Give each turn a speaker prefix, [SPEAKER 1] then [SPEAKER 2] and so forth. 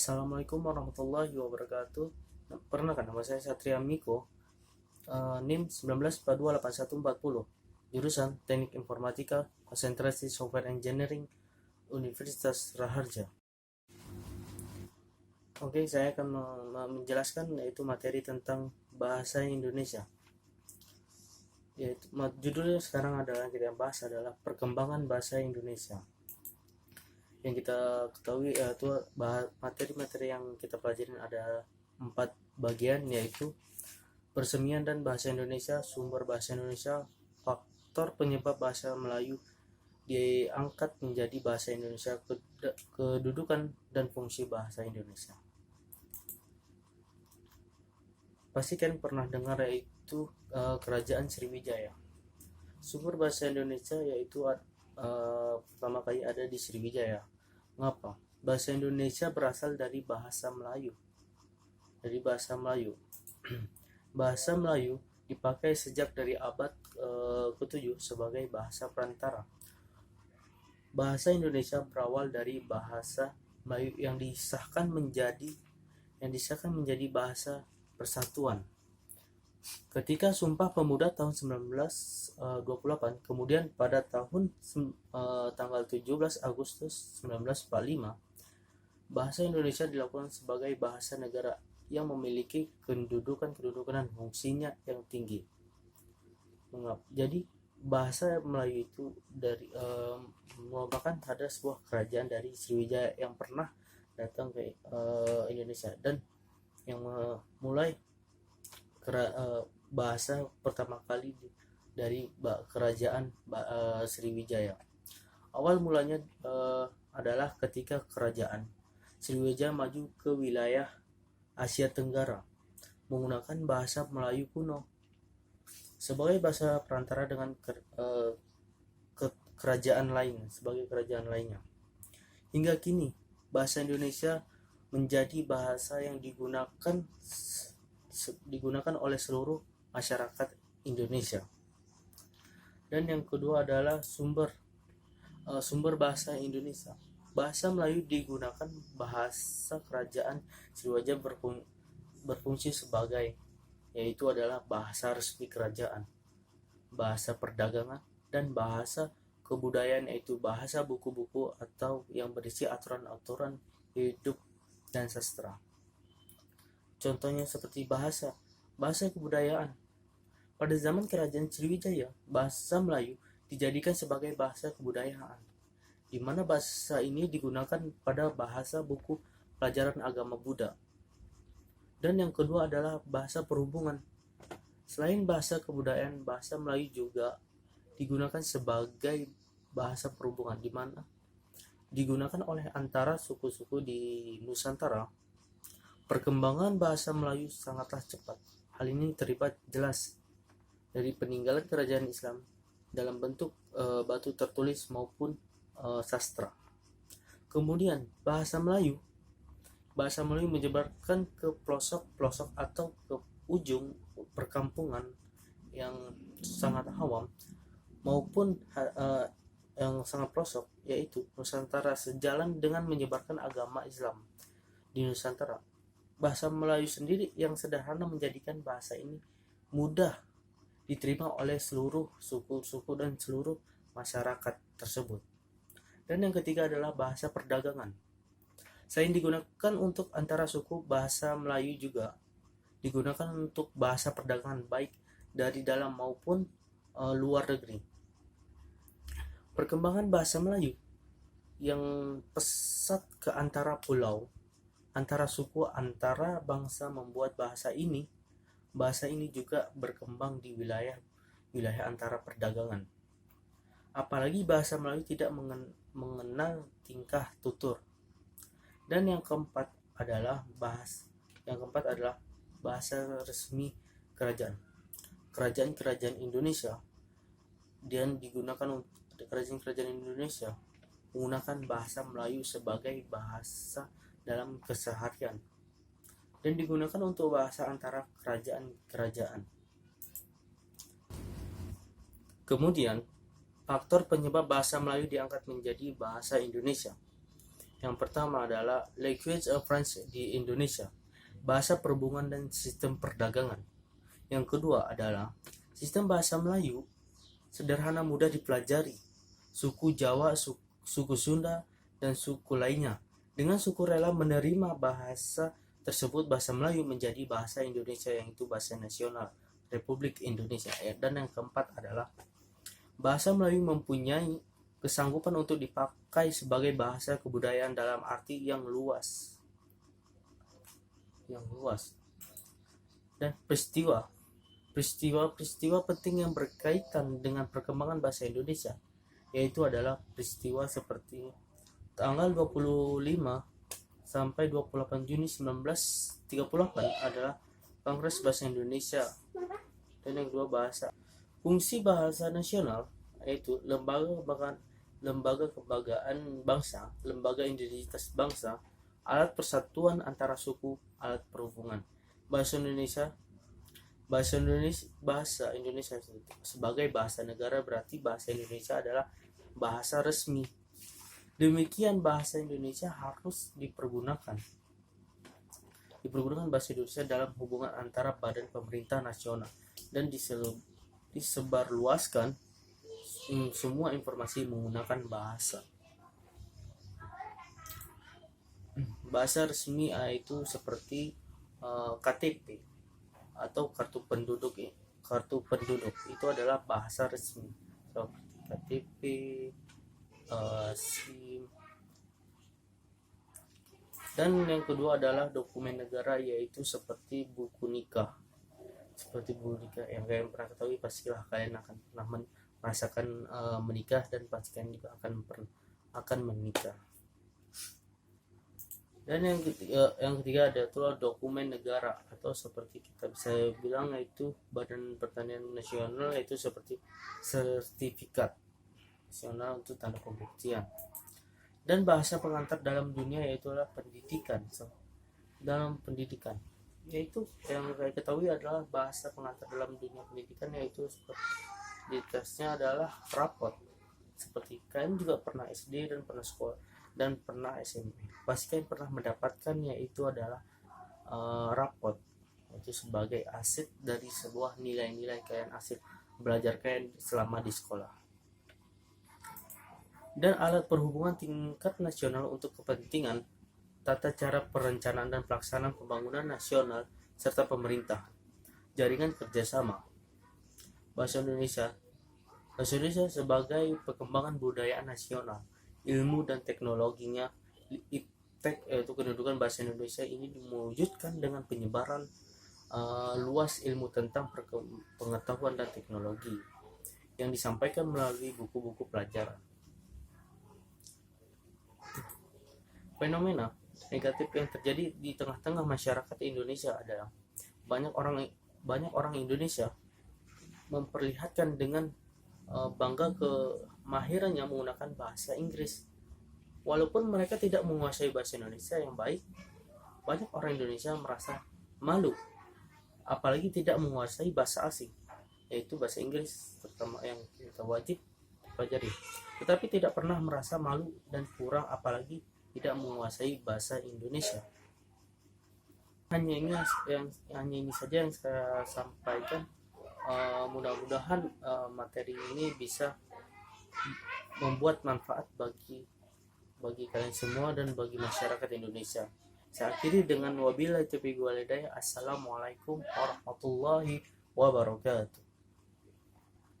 [SPEAKER 1] Assalamualaikum warahmatullahi wabarakatuh. Perkenalkan, nama saya Satria Miko, NIM 19428140, jurusan Teknik Informatika, konsentrasi Software Engineering, Universitas Raharja. Oke, saya akan menjelaskan yaitu materi tentang bahasa Indonesia. Yaitu judulnya sekarang adalah kita bahas adalah perkembangan bahasa Indonesia. Yang kita ketahui yaitu materi-materi yang kita pelajari ada 4 bagian, yaitu persemian dan bahasa Indonesia, sumber bahasa Indonesia, faktor penyebab bahasa Melayu diangkat menjadi bahasa Indonesia, kedudukan dan fungsi bahasa Indonesia. Pasti kalian pernah dengar yaitu kerajaan Sriwijaya. Sumber bahasa Indonesia yaitu pertama kali ada di Sriwijaya. Mengapa? Bahasa Indonesia berasal dari bahasa Melayu. Bahasa Melayu dipakai sejak dari abad ke-7 sebagai bahasa perantara. Bahasa Indonesia berawal dari bahasa Melayu yang disahkan menjadi bahasa persatuan ketika Sumpah Pemuda tahun 1928. Kemudian pada tanggal 17 Agustus 1945, bahasa Indonesia dilakukan sebagai bahasa negara yang memiliki kedudukan dan fungsinya yang tinggi. Jadi bahasa Melayu itu merupakan ada sebuah kerajaan dari Sriwijaya yang pernah datang ke Indonesia dan yang memulai bahasa pertama kali dari kerajaan Sriwijaya. Awal mulanya adalah ketika kerajaan Sriwijaya maju ke wilayah Asia Tenggara menggunakan bahasa Melayu kuno sebagai bahasa perantara dengan kerajaan lainnya. Hingga kini bahasa Indonesia menjadi bahasa yang digunakan oleh seluruh masyarakat Indonesia. Dan yang kedua adalah sumber bahasa Indonesia. Bahasa Melayu digunakan bahasa kerajaan Sriwijaya berfungsi sebagai, yaitu adalah bahasa resmi kerajaan, bahasa perdagangan, dan bahasa kebudayaan, yaitu bahasa buku-buku atau yang berisi aturan-aturan hidup dan sastra. Contohnya seperti bahasa kebudayaan. Pada zaman kerajaan Sriwijaya, bahasa Melayu dijadikan sebagai bahasa kebudayaan, di mana bahasa ini digunakan pada bahasa buku pelajaran agama Buddha. Dan yang kedua adalah bahasa perhubungan. Selain bahasa kebudayaan, bahasa Melayu juga digunakan sebagai bahasa perhubungan, di mana digunakan oleh antara suku-suku di Nusantara. Perkembangan bahasa Melayu sangatlah cepat. Hal ini terlihat jelas dari peninggalan kerajaan Islam dalam bentuk batu tertulis maupun sastra. Kemudian bahasa Melayu menyebarkan ke pelosok-pelosok atau ke ujung perkampungan yang sangat awam maupun yang sangat pelosok, yaitu Nusantara, sejalan dengan menyebarkan agama Islam di Nusantara. Bahasa Melayu sendiri yang sederhana menjadikan bahasa ini mudah diterima oleh seluruh suku-suku dan seluruh masyarakat tersebut. Dan yang ketiga adalah bahasa perdagangan. Selain digunakan untuk antara suku, bahasa Melayu juga digunakan untuk bahasa perdagangan baik dari dalam maupun luar negeri. Perkembangan bahasa Melayu yang pesat ke antara pulau, antara suku, antara bangsa membuat bahasa ini juga berkembang di wilayah antara perdagangan. Apalagi bahasa Melayu tidak mengenal tingkah tutur. Dan yang keempat adalah bahasa resmi kerajaan Indonesia, dan digunakan untuk kerajaan Indonesia menggunakan bahasa Melayu sebagai bahasa dalam keseharian dan digunakan untuk bahasa antara kerajaan. Kemudian faktor penyebab bahasa Melayu diangkat menjadi bahasa Indonesia. Yang pertama adalah Language of French di Indonesia, bahasa perhubungan dan sistem perdagangan. Yang kedua adalah sistem bahasa Melayu, sederhana mudah dipelajari, suku Jawa, suku Sunda, dan suku lainnya. Dengan suku rela menerima bahasa tersebut, bahasa Melayu menjadi bahasa Indonesia, yaitu bahasa nasional Republik Indonesia. Dan yang keempat adalah bahasa Melayu mempunyai kesanggupan untuk dipakai sebagai bahasa kebudayaan dalam arti yang luas. Dan peristiwa penting yang berkaitan dengan perkembangan bahasa Indonesia, yaitu adalah peristiwa seperti tanggal 25 sampai 28 Juni 1938 adalah Kongres Bahasa Indonesia. Dan yang kedua, bahasa. Fungsi bahasa nasional yaitu lembaga kebanggaan bangsa, lembaga identitas bangsa, alat persatuan antara suku, alat perhubungan. Bahasa Indonesia sebagai bahasa negara, berarti bahasa Indonesia adalah bahasa resmi. Demikian bahasa Indonesia harus dipergunakan bahasa Indonesia dalam hubungan antara badan pemerintah nasional dan disebarluaskan semua informasi menggunakan bahasa. Bahasa resmi itu seperti KTP atau kartu penduduk itu adalah bahasa resmi, seperti KTP, SIM. Dan yang kedua adalah dokumen negara, yaitu seperti buku nikah. Yang kalian pernah ketahui, pastilah kalian akan pernah merasakan menikah, dan pastikan juga akan menikah. Dan yang ketiga adalah dokumen negara, atau seperti kita bisa bilang yaitu Badan Pertanian Nasional, yaitu seperti sertifikat nasional untuk tanda pembuktian. Dan bahasa pengantar dalam dunia yaitu adalah pendidikan. Dalam pendidikan, yaitu yang saya ketahui adalah bahasa pengantar dalam dunia pendidikan, yaitu identitasnya adalah rapot. Seperti kalian juga pernah SD dan pernah sekolah dan pernah SMP, pasti kalian pernah mendapatkan, yaitu adalah rapot, itu sebagai aset dari sebuah nilai-nilai kalian, aset belajar kalian selama di sekolah. Dan alat perhubungan tingkat nasional untuk kepentingan tata cara perencanaan dan pelaksanaan pembangunan nasional serta pemerintah, jaringan kerjasama. Bahasa Indonesia sebagai perkembangan budaya nasional, ilmu dan teknologinya, IPTEK, yaitu kedudukan bahasa Indonesia ini diwujudkan dengan penyebaran luas ilmu tentang pengetahuan dan teknologi yang disampaikan melalui buku-buku pelajaran. Fenomena negatif yang terjadi di tengah-tengah masyarakat Indonesia adalah banyak orang Indonesia memperlihatkan dengan bangga kemahirannya menggunakan bahasa Inggris. Walaupun mereka tidak menguasai bahasa Indonesia yang baik, banyak orang Indonesia merasa malu, apalagi tidak menguasai bahasa asing, yaitu bahasa Inggris, terutama yang kita wajib pelajari. Tetapi tidak pernah merasa malu dan kurang, apalagi tidak menguasai bahasa Indonesia. Hanya ini saja yang saya sampaikan. Mudah-mudahan materi ini bisa membuat manfaat bagi kalian semua dan bagi masyarakat Indonesia. Saya akhiri dengan wabillahi taufiq wal hidayah. Assalamualaikum warahmatullahi wabarakatuh.